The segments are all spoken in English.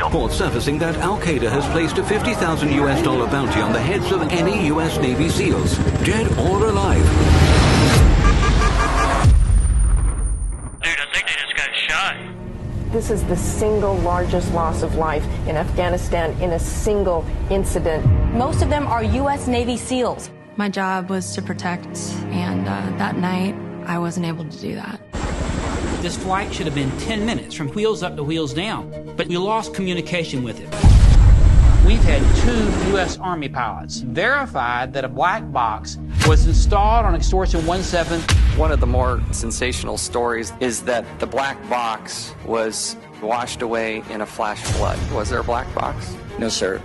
Reports surfacing that Al-Qaeda has placed a $50,000 US bounty on the heads of any US Navy SEALs, dead or alive. Dude, I think they just got shot. This is the single largest loss of life in Afghanistan in a single incident. Most of them are U.S. Navy SEALs. My job was to protect, and that night, I wasn't able to do that. This flight should have been 10 minutes from wheels up to wheels down, but we lost communication with it. We've had 2 U.S. Army pilots verified that a black box was installed on Extortion 17. One of the more sensational stories is that the black box was washed away in a flash flood. Was there a black box? No, sir.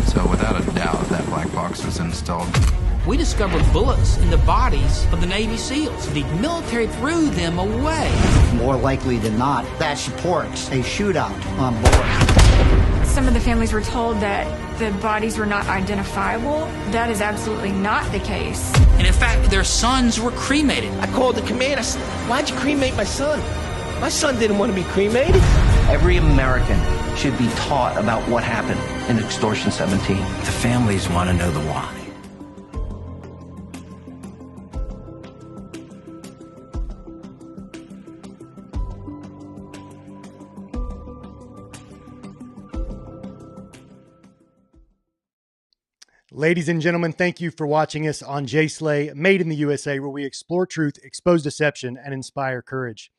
So without a doubt, that black box was installed. We discovered bullets in the bodies of the Navy SEALs. The military threw them away. More likely than not, that supports a shootout on board. Some of the families were told that the bodies were not identifiable. That is absolutely not the case. And in fact, their sons were cremated. I called the command. I said, why'd you cremate my son? My son didn't want to be cremated. Every American should be taught about what happened in Extortion 17. The families want to know the why. Ladies and gentlemen, thank you for watching us on Jay Slay, Made in the USA, where we explore truth, expose deception, and inspire courage.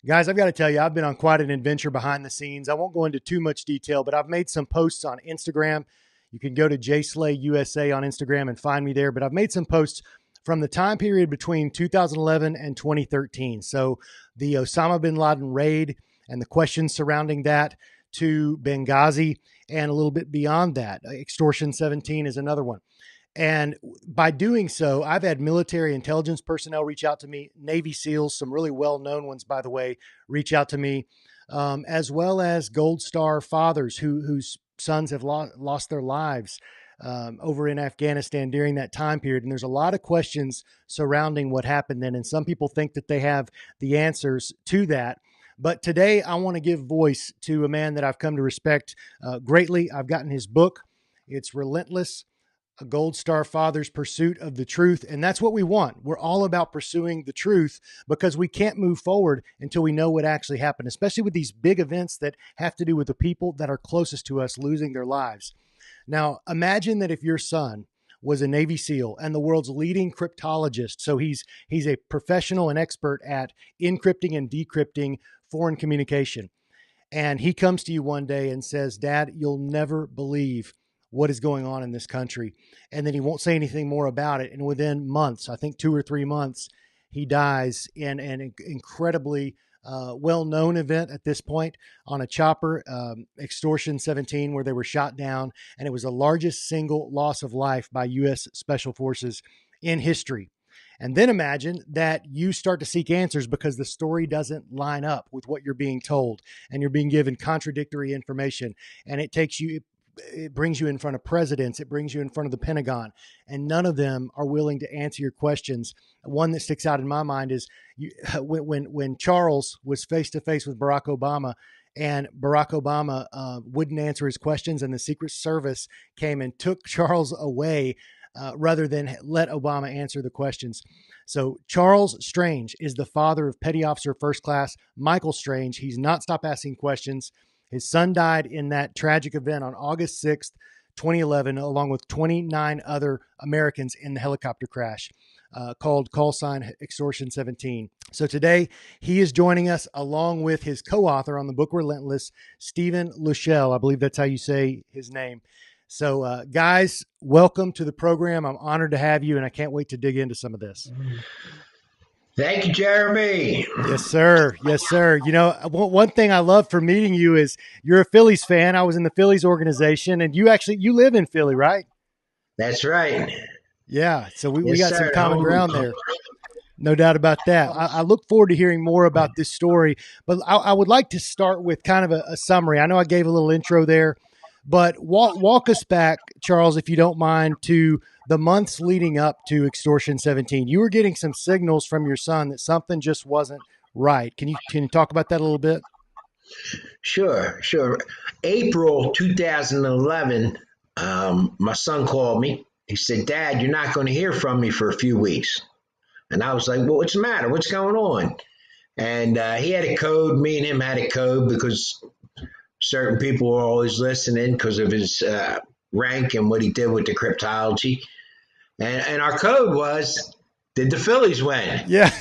Guys, I've got to tell you, I've been on quite an adventure behind the scenes. I won't go into too much detail, but I've made some posts on Instagram. You can go to Jay Slay USA on Instagram and find me there. But I've made some posts from the time period between 2011 and 2013. So the Osama bin Laden raid and the questions surrounding that, to Benghazi, and a little bit beyond that. Extortion 17 is another one. And by doing so, I've had military intelligence personnel reach out to me, Navy SEALs, some really well-known ones, by the way, reach out to me, as well as Gold Star fathers whose sons have lost their lives over in Afghanistan during that time period. And there's a lot of questions surrounding what happened then. And some people think that they have the answers to that. But today I want to give voice to a man that I've come to respect greatly. I've gotten his book. It's Relentless, a Gold Star Father's Pursuit of the Truth. And that's what we want. We're all about pursuing the truth because we can't move forward until we know what actually happened, especially with these big events that have to do with the people that are closest to us losing their lives. Now, imagine that if your son was a Navy SEAL and the world's leading cryptologist. So he's a professional and expert at encrypting and decrypting foreign communication. And he comes to you one day and says, Dad, you'll never believe what is going on in this country. And then he won't say anything more about it. And within months, I think 2 or 3 months, he dies in an incredibly well-known event at this point on a chopper, Extortion 17, where they were shot down. And it was the largest single loss of life by U.S. Special Forces in history. And then imagine that you start to seek answers because the story doesn't line up with what you're being told and you're being given contradictory information. And it brings you in front of presidents. It brings you in front of the Pentagon, and none of them are willing to answer your questions. One that sticks out in my mind is when Charles was face to face with Barack Obama, and Barack Obama wouldn't answer his questions, and the Secret Service came and took Charles away rather than let Obama answer the questions. So Charles Strange is the father of Pettty Officer First Class Michael Strange. He's not stopped asking questions. His son died in that tragic event on August 6th, 2011, along with 29 other Americans in the helicopter crash called call sign Extortion 17. So today he is joining us along with his co-author on the book Relentless, Stephen Luschel. I believe that's how you say his name. So guys, welcome to the program. I'm honored to have you, and I can't wait to dig into some of this. Thank you, Jeremy. Yes, sir. Yes, sir. You know, one thing I love for meeting you is you're a Phillies fan. I was in the Phillies organization, and you live in Philly, right? That's right. Yeah. So we got some common ground there. No doubt about that. I look forward to hearing more about this story, but I would like to start with kind of a summary. I know I gave a little intro there, but walk us back, Charles, if you don't mind, to the months leading up to Extortion 17. You were getting some signals from your son that something just wasn't right. Can you talk about that a little bit? Sure. April 2011, my son called me. He said, Dad, you're not going to hear from me for a few weeks. And I was like, well, what's the matter? What's going on? And he had a code. Me and him had a code because certain people were always listening because of his rank and what he did with the cryptology. And our code was, did the Phillies win? Yeah.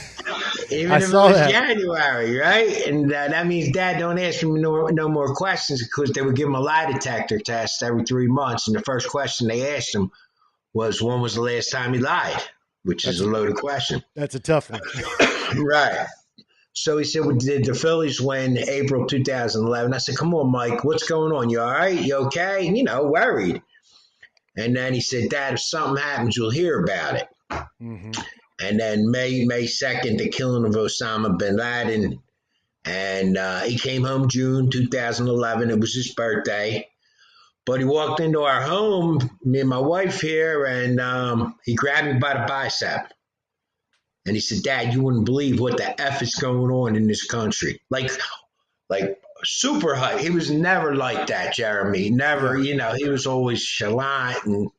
Even I if saw it was that. January, right? And that means, Dad, don't ask me no more questions, because they would give him a lie detector test every 3 months. And the first question they asked him was, when was the last time he lied? Which is a loaded question. That's a tough one. Right. So he said, well, did the Phillies win April 2011? I said, come on, Mike, what's going on? You all right? You okay? And, worried. And then he said, Dad, if something happens, you'll hear about it. Mm-hmm. And then May 2nd, the killing of Osama bin Laden. And he came home June 2011. It was his birthday. But he walked into our home, me and my wife here, and he grabbed me by the bicep. And he said, Dad, you wouldn't believe what the F is going on in this country. Like super hype. He was never like that, Jeremy. Never, he was always chalant and,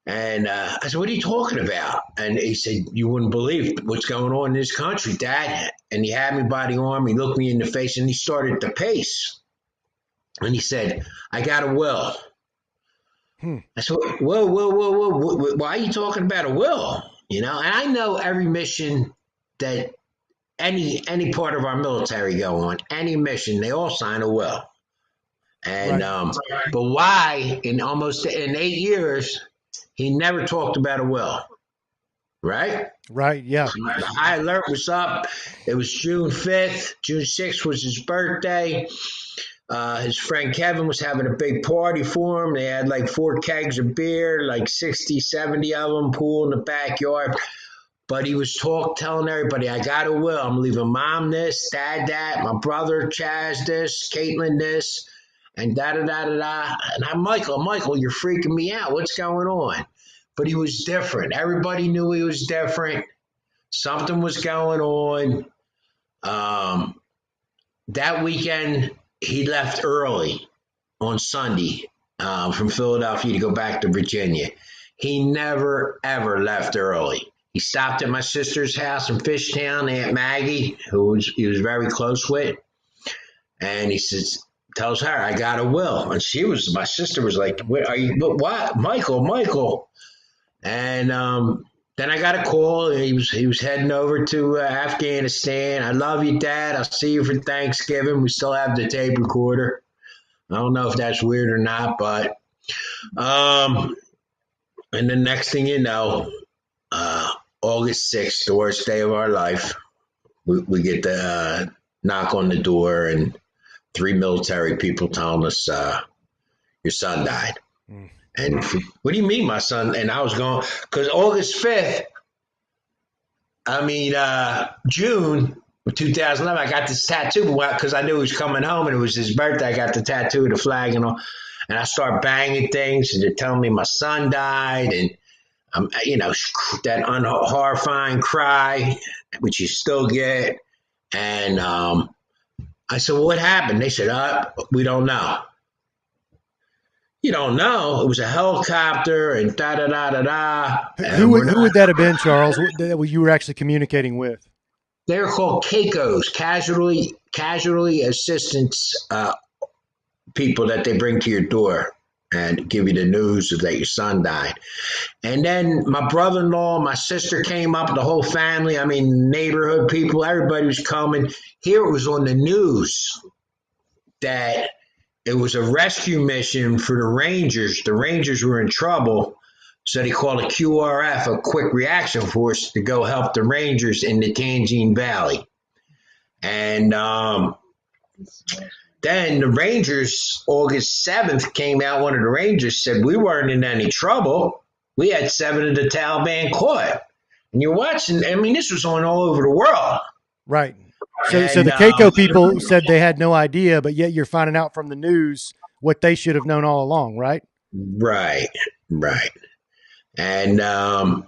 And I said, what are you talking about? And he said, you wouldn't believe what's going on in this country, Dad. And he had me by the arm. He looked me in the face and he started to pace. And he said, I got a will. I said, whoa. Why are you talking about a will? And I know every mission that any part of our military go on, any mission, they all sign a will. And but why in 8 years he never talked about a will? Right, yeah. The high alert was up. It was June 5th. June 6th was his birthday. His friend Kevin was having a big party for him. They had like 4 kegs of beer, like 60, 70 of them, pool in the backyard. But he was telling everybody, I got a will. I'm leaving Mom this, Dad that, my brother Chaz this, Caitlin this, and da-da-da-da-da. And I'm, Michael, you're freaking me out. What's going on? But he was different. Everybody knew he was different. Something was going on. That weekend, he left early on Sunday from Philadelphia to go back to Virginia. He never, ever left early. He stopped at my sister's house in Fishtown, Aunt Maggie, he was very close with. And he says, tells her, I got a will. And my sister was like, what? Michael. And then I got a call. He was heading over to Afghanistan. I love you, Dad. I'll see you for Thanksgiving. We still have the tape recorder. I don't know if that's weird or not, but and the next thing you know, August 6th, the worst day of our life, we get the knock on the door and 3 military people telling us, your son died. And what do you mean, my son? And I was going, because August 5th, June of 2011, I got this tattoo because I knew he was coming home and it was his birthday. I got the tattoo, the flag and all. And I start banging things and they're telling me my son died. And, that horrifying cry, which you still get. And I said, well, what happened? They said, we don't know. You don't know. It was a helicopter and da-da-da-da-da. Who would that have been, Charles, that you were actually communicating with? They're called CACOs, casualty assistance people that they bring to your door and give you the news that your son died. And then my brother-in-law, my sister came up, the whole family, neighborhood people, everybody was coming. Here it was on the news that it was a rescue mission for the Rangers. The Rangers were in trouble, so they called a QRF, a quick reaction force, to go help the Rangers in the Tangine Valley. And then the Rangers, August 7th, came out. One of the Rangers said, we weren't in any trouble. We had 7 of the Taliban caught. And you're watching, this was on all over the world. Right. So the CACO people said they had no idea, but yet you're finding out from the news what they should have known all along, right? Right. And then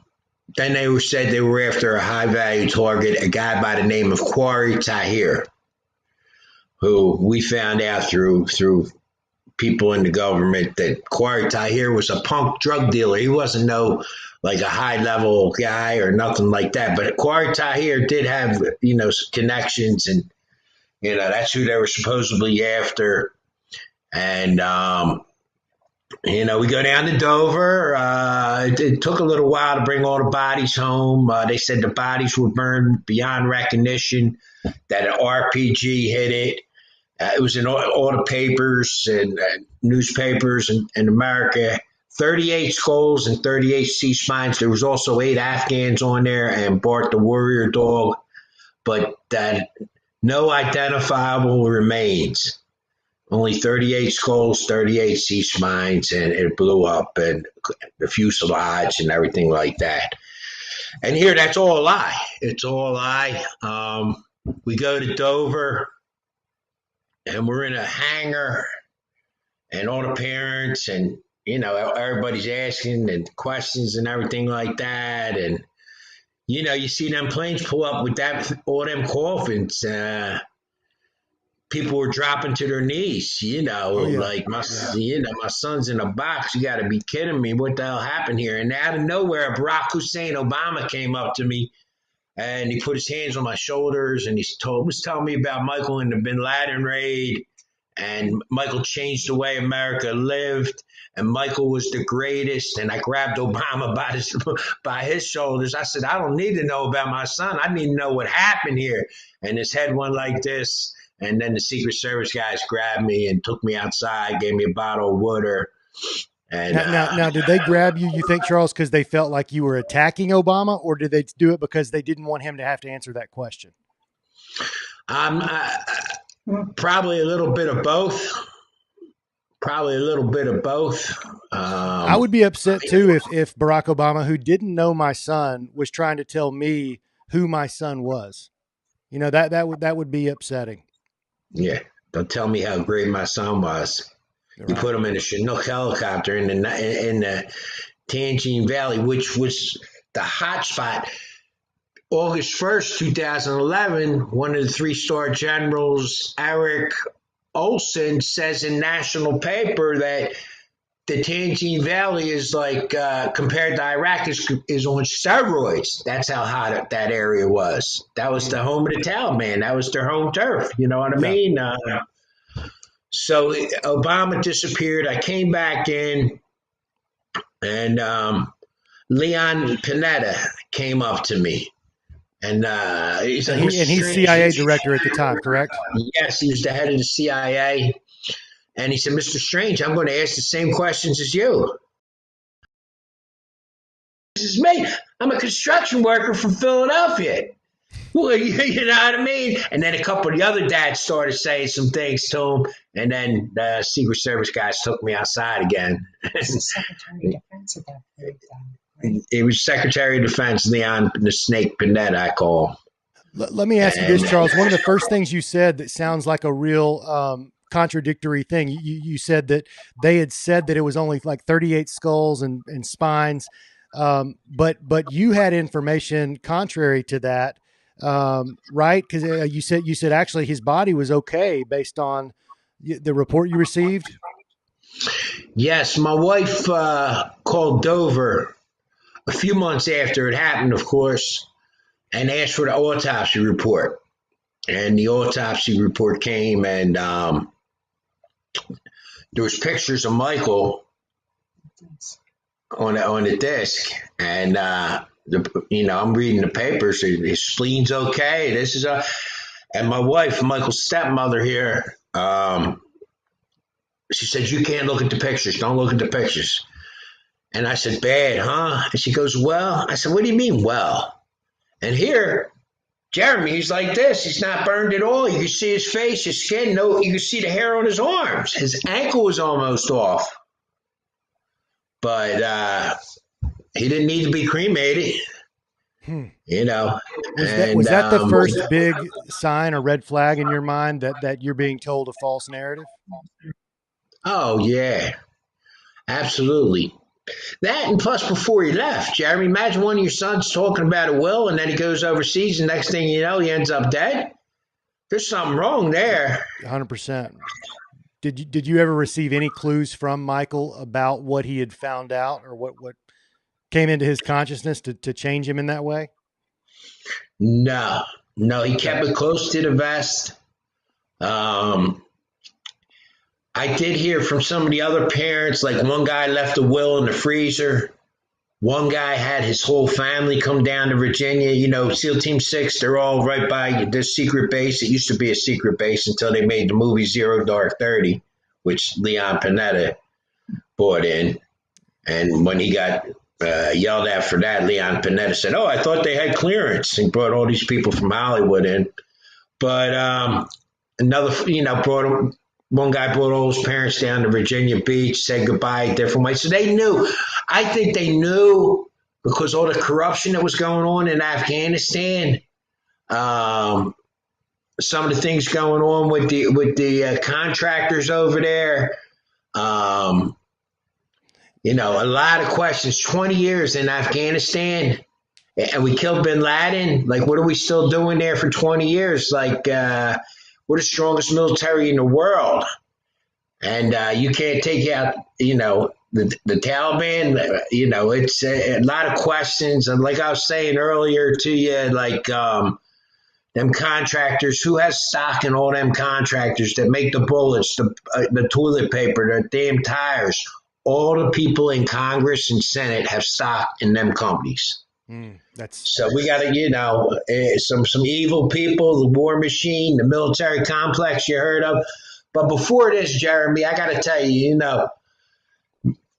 they said they were after a high-value target, a guy by the name of Quarry Tahir. who we found out through people in the government that Corey Tahir was a punk drug dealer. He wasn't like a high level guy or nothing like that. But Corey Tahir did have, connections, and, that's who they were supposedly after. And, we go down to Dover. It took a little while to bring all the bodies home. They said the bodies were burned beyond recognition, that an RPG hit it. It was in all the papers and newspapers in America. 38 skulls and 38 C-spines. There was also 8 Afghans on there and Bart the Warrior Dog, but no identifiable remains. Only 38 skulls, 38 C-spines, and it blew up, and the fuselage and everything like that. And here, that's all a lie. It's all a lie. We go to Dover, and we're in a hangar, and all the parents and, everybody's asking and questions and everything like that. And, you see them planes pull up with all them coffins. People were dropping to their knees, like my son's in a box. You got to be kidding me. What the hell happened here? And out of nowhere, Barack Hussein Obama came up to me, and he put his hands on my shoulders, and he was telling me about Michael and the Bin Laden raid, and Michael changed the way America lived, and Michael was the greatest. And I grabbed Obama by his shoulders. I said, I don't need to know about my son. I need to know what happened here. And his head went like this. And then the Secret Service guys grabbed me and took me outside, gave me a bottle of water. And now, did they grab you, you think, Charles, because they felt like you were attacking Obama, or did they do it because they didn't want him to have to answer that question? Probably a little bit of both. I would be upset too if Barack Obama, who didn't know my son, was trying to tell me who my son was. That would be upsetting. Yeah, don't tell me how great my son was. Right. You put him in a Chinook helicopter in the Tangine Valley, which was the hot spot. August 1st, 2011, one of the 3-star generals, Eric Olson, says in national paper that the Tangine Valley is like, compared to Iraq, is on steroids. That's how hot that area was. That was the home of the Taliban. That was their home turf. You know what I mean? So Obama disappeared. I came back in, and Leon Panetta came up to me. And he's CIA director at the time, correct? Yes, he was the head of the CIA. And he said, Mr. Strange, I'm going to ask the same questions as you. This is me. I'm a construction worker from Philadelphia. Well, you know what I mean? And then a couple of the other dads started saying some things to him. And then the Secret Service guys took me outside again. Secretary of Defense at that point. It was Secretary of Defense, Leon the Snake Panetta, I call. Let me ask you this, Charles. One of the first things you said that sounds like a real contradictory thing. You said that they had said that it was only like 38 skulls and spines, but you had information contrary to that, right? Because you said actually his body was okay based on the report you received. Yes, my wife called Dover a few months after it happened, of course, and asked for the autopsy report. And the autopsy report came, and there was pictures of Michael on the disc, and I'm reading the papers. His spleen's okay. And my wife, Michael's stepmother here, she said, "You can't look at the pictures. Don't look at the pictures." And I said, "Bad, huh?" And she goes, "Well," I said, "What do you mean, well?" And here, Jeremy, he's like this. He's not burned at all. You can see his face, his skin. No, you can see the hair on his arms. His ankle was almost off. But he didn't need to be cremated. Was that the first big sign or red flag in your mind that you're being told a false narrative? Oh, yeah. Absolutely. That, and plus before he left, Jeremy, imagine one of your sons talking about a will, and then he goes overseas, and next thing you know, he ends up dead. there's something wrong there. 100%. Did you ever receive any clues from Michael about what he had found out, or what came into his consciousness to change him in that way? No, he kept it close to the vest. I did hear from some of the other parents, like one guy left a will in the freezer. One guy had his whole family come down to Virginia. You know, SEAL Team 6, they're all right by this secret base. It used to be a secret base until they made the movie Zero Dark 30, which Leon Panetta brought in. And when he got yelled at for that, Leon Panetta said, "Oh, I thought they had clearance." He brought all these people from Hollywood in. But one guy brought all his parents down to Virginia Beach, said goodbye a different way. So they knew. I think they knew because all the corruption that was going on in Afghanistan, some of the things going on with the contractors over there, a lot of questions. 20 years in Afghanistan, and we killed bin Laden. Like, what are we still doing there for 20 years? Like, we're the strongest military in the world. And you can't take out, the Taliban. It's a lot of questions. And like I was saying earlier to you, like them contractors, who has stock in all them contractors that make the bullets, the toilet paper, the damn tires. All the people in Congress and Senate have stock in them companies. So we got to, some evil people, the war machine, the military complex you heard of. But before this, Jeremy, I got to tell you,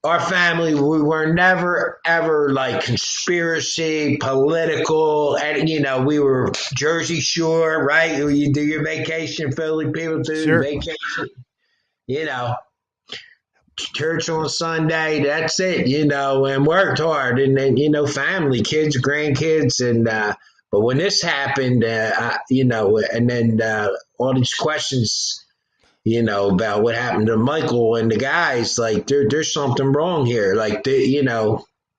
our family, we were never, ever like conspiracy, political, and, we were Jersey Shore, right? You do your vacation, Philly people do vacation, church on Sunday, that's it, and worked hard, and then, family, kids, grandkids, and but when this happened, and then all these questions, about what happened to Michael and the guys, like there's something wrong here, like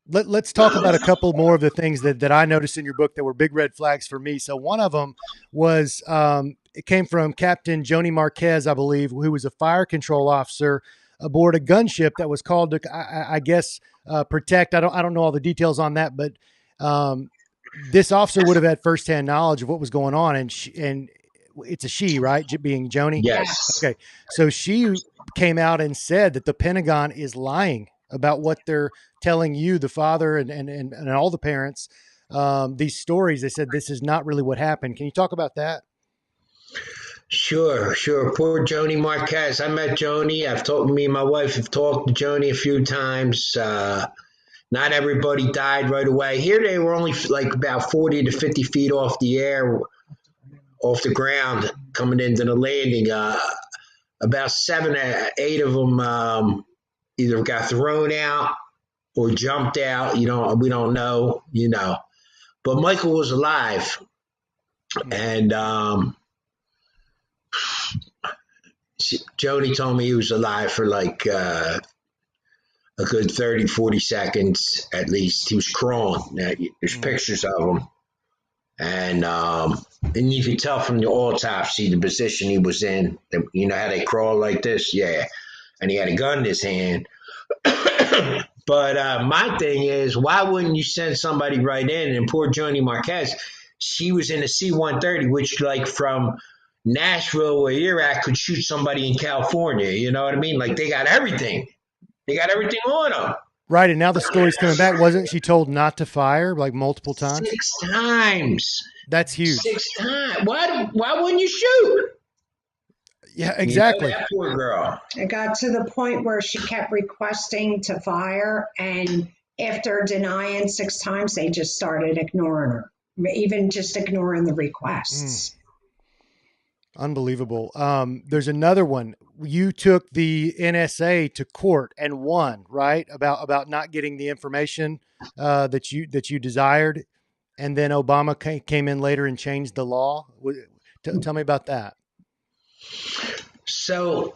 Let's talk about a couple more of the things that I noticed in your book that were big red flags for me. So one of them was it came from Captain Joni Marquez, I believe, who was a fire control officer aboard a gunship that was called to, I guess, protect. I don't know all the details on that, but this officer would have had firsthand knowledge of what was going on, and it's a she, right? Being Joni. Yes. Okay. So she came out and said that the Pentagon is lying about what they're telling you, the father and all the parents. These stories. They said this is not really what happened. Can you talk about that? Sure. Poor Joni Marquez. I met Joni. Me and my wife have talked to Joni a few times. Not everybody died right away. Here they were only like about 40 to 50 feet off the ground, coming into the landing. About 7 or 8 of them either got thrown out or jumped out. We don't know. But Michael was alive, and Joni told me he was alive for like a good 30, 40 seconds at least. He was crawling. There's pictures of him. And you can tell from the autopsy the position he was in. You know how they crawl like this? Yeah. And he had a gun in his hand. But my thing is, why wouldn't you send somebody right in? And poor Joni Marquez, she was in a C-130, which like from Nashville, where you're at, could shoot somebody in California. You know what I mean? Like they got everything. They got everything on them. Right, and now the story's coming back. Wasn't she told not to fire like multiple times? 6 times. That's huge. 6 times. Why wouldn't you shoot? Yeah, exactly. That poor girl. It got to the point where she kept requesting to fire, and after denying 6 times, they just started ignoring her, even just ignoring the requests. Unbelievable. There's another one. You took the NSA to court and won, right? About not getting the information that you desired, and then Obama came in later and changed the law. Tell me about that. So,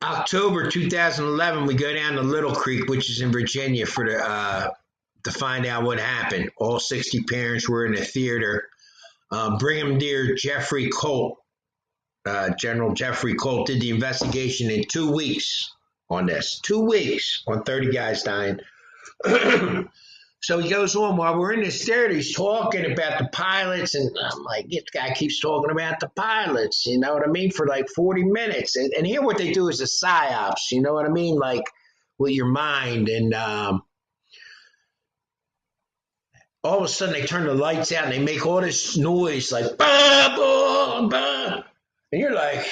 October 2011, we go down to Little Creek, which is in Virginia, to find out what happened. All 60 parents were in a theater. Brigadier Jeffrey Colt General Jeffrey Colt did the investigation in 2 weeks on this. 2 weeks on 30 guys dying. So he goes on while we're in this theater, he's talking about the pilots, and I'm like, this guy keeps talking about the pilots, you know what I mean, for like 40 minutes. And here what they do is a psyops, you know what I mean, like with your mind. And all of a sudden they turn the lights out and they make all this noise like, bah, bah, bah. And you're like,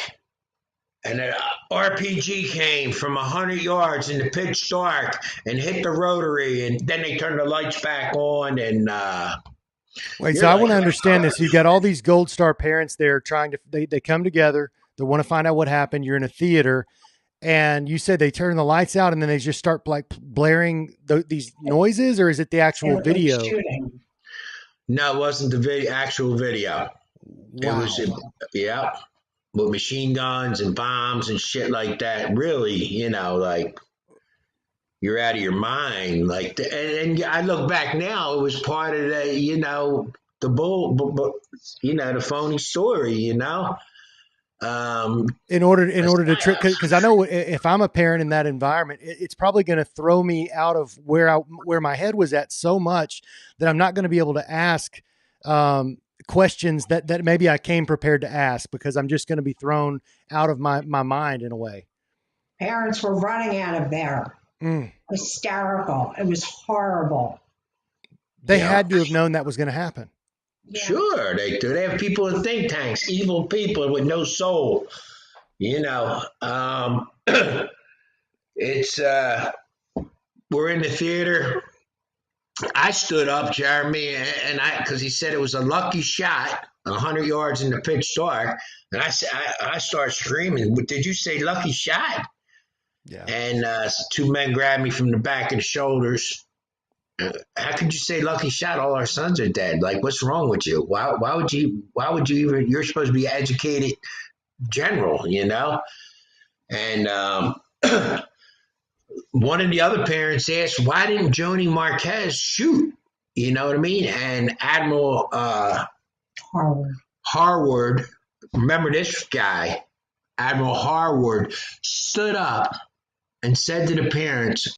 and an RPG came from 100 yards in the pitch dark and hit the rotary, and then they turned the lights back on. And wait, so I want to understand this. You've got all these Gold Star parents there trying to, they come together. They want to find out what happened. You're in a theater, and you said they turn the lights out and then they just start like blaring these noises, or is it the actual video? No, it wasn't the actual video. Wow. It was, yeah. With machine guns and bombs and shit like that, really, you know, like you're out of your mind. Like, and I look back now, it was part of the, you know, the you know, the phony story, you know. In order to trick, because I know if I'm a parent in that environment, it's probably going to throw me out of where my head was at so much that I'm not going to be able to ask questions that maybe I came prepared to ask, because I'm just going to be thrown out of my mind in a way. Parents were running out of there. Hysterical. It was horrible. They had to have known that was going to happen. Yeah. Sure, they do. They have people in think tanks, evil people with no soul. You know, it's we're in the theater. I stood up, Jeremy, and because he said it was a lucky shot, 100 yards in the pitch dark, and I started screaming. Did you say lucky shot? Yeah. And two men grabbed me from the back of the shoulders. How could you say lucky shot? All our sons are dead. Like, what's wrong with you? Why would you even? You're supposed to be an educated general, you know. And one of the other parents asked, why didn't Joni Marquez shoot? You know what I mean? And Admiral Harward, remember this guy, Admiral Harward, stood up and said to the parents,